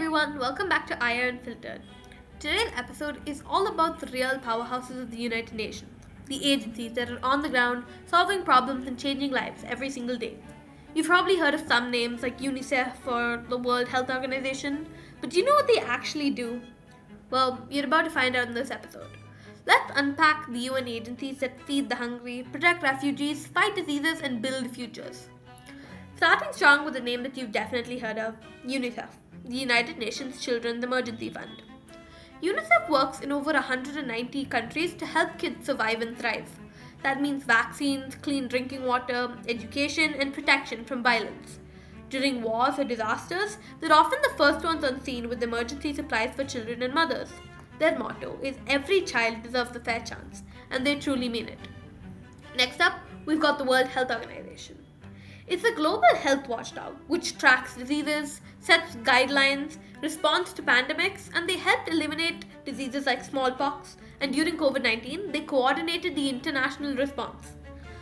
everyone, welcome back to Unfiltered. Today's episode is all about the real powerhouses of the United Nations, the agencies that are on the ground solving problems and changing lives every single day. You've probably heard of some names like UNICEF or the World Health Organization, but do you know what they actually do? Well, you're about to find out in this episode. Let's unpack the UN agencies that feed the hungry, protect refugees, fight diseases, and build futures. Starting strong with a name that you've definitely heard of, UNICEF, the United Nations Children's Emergency Fund. UNICEF works in over 190 countries to help kids survive and thrive. That means vaccines, clean drinking water, education, and protection from violence. During wars or disasters, they're often the first ones on scene with emergency supplies for children and mothers. Their motto is every child deserves a fair chance, and they truly mean it. Next up, we've got the World Health Organization. It's a global health watchdog which tracks diseases, sets guidelines, responds to pandemics, and they helped eliminate diseases like smallpox. And during COVID-19, they coordinated the international response.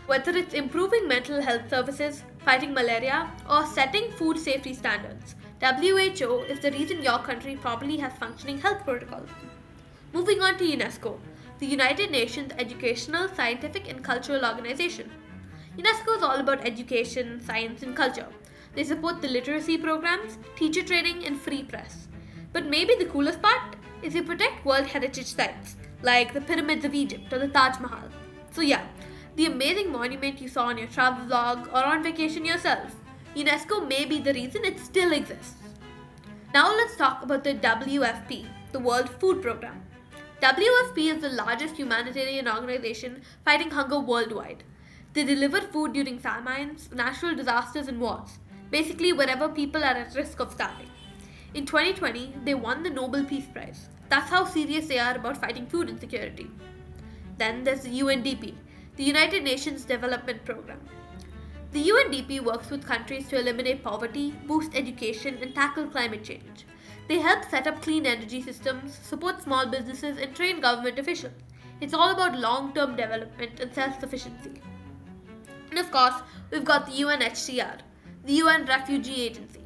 Whether it's improving mental health services, fighting malaria, or setting food safety standards, WHO is the reason your country probably has functioning health protocols. Moving on to UNESCO, the United Nations Educational, Scientific, and Cultural Organization. UNESCO is all about education, science, and culture. They support the literacy programs, teacher training, and free press. But maybe the coolest part is they protect World Heritage Sites, like the Pyramids of Egypt or the Taj Mahal. So yeah, the amazing monument you saw on your travel vlog or on vacation yourself, UNESCO may be the reason it still exists. Now let's talk about the WFP, the World Food Programme. WFP is the largest humanitarian organization fighting hunger worldwide. They deliver food during famines, natural disasters, and wars, basically wherever people are at risk of starving. In 2020, they won the Nobel Peace Prize. That's how serious they are about fighting food insecurity. Then there's the UNDP, the United Nations Development Programme. The UNDP works with countries to eliminate poverty, boost education, and tackle climate change. They help set up clean energy systems, support small businesses, and train government officials. It's all about long-term development and self-sufficiency. And of course, we've got the UNHCR, the UN Refugee Agency.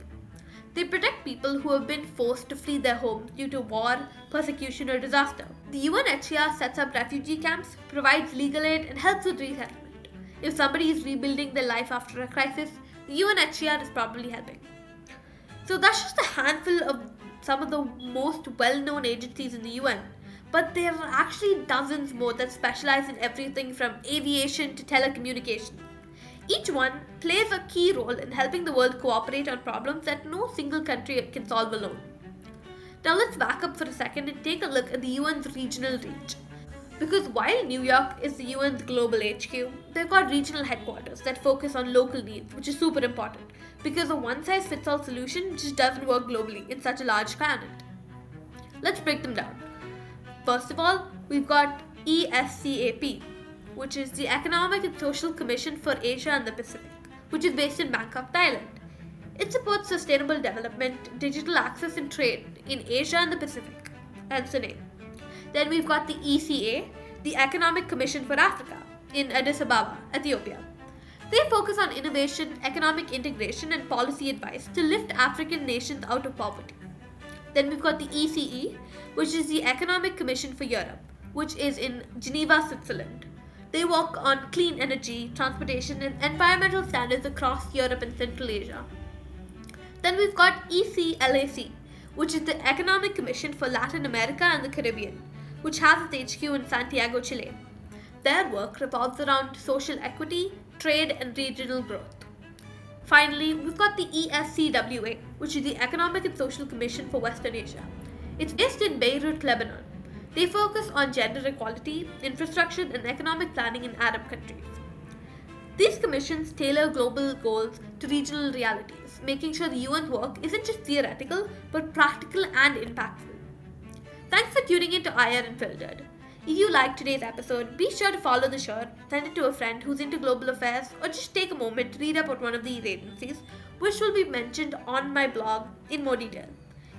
They protect people who have been forced to flee their homes due to war, persecution, or disaster. The UNHCR sets up refugee camps, provides legal aid, and helps with resettlement. If somebody is rebuilding their life after a crisis, the UNHCR is probably helping. So that's just a handful of some of the most well-known agencies in the UN. But there are actually dozens more that specialize in everything from aviation to telecommunications. Each one plays a key role in helping the world cooperate on problems that no single country can solve alone. Now let's back up for a second and take a look at the UN's regional reach. Because while New York is the UN's global HQ, they've got regional headquarters that focus on local needs, which is super important because a one-size-fits-all solution just doesn't work globally in such a large planet. Let's break them down. First of all, we've got ESCAP, which is the Economic and Social Commission for Asia and the Pacific, which is based in Bangkok, Thailand. It supports sustainable development, digital access, and trade in Asia and the Pacific, hence the name. Then we've got the ECA, the Economic Commission for Africa, in Addis Ababa, Ethiopia. They focus on innovation, economic integration, and policy advice to lift African nations out of poverty. Then we've got the ECE, which is the Economic Commission for Europe, which is in Geneva, Switzerland. They work on clean energy, transportation, and environmental standards across Europe and Central Asia. Then we've got ECLAC, which is the Economic Commission for Latin America and the Caribbean, which has its HQ in Santiago, Chile. Their work revolves around social equity, trade, and regional growth. Finally, we've got the ESCWA, which is the Economic and Social Commission for Western Asia. It's based in Beirut, Lebanon. They focus on gender equality, infrastructure, and economic planning in Arab countries. These commissions tailor global goals to regional realities, making sure the UN's work isn't just theoretical, but practical and impactful. Thanks for tuning in to Unfiltered. If you liked today's episode, be sure to follow the show, send it to a friend who's into global affairs, or just take a moment to read about one of these agencies, which will be mentioned on my blog in more detail.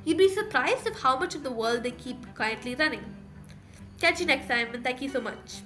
You'd be surprised of how much of the world they keep quietly running. Catch you next time, and thank you so much.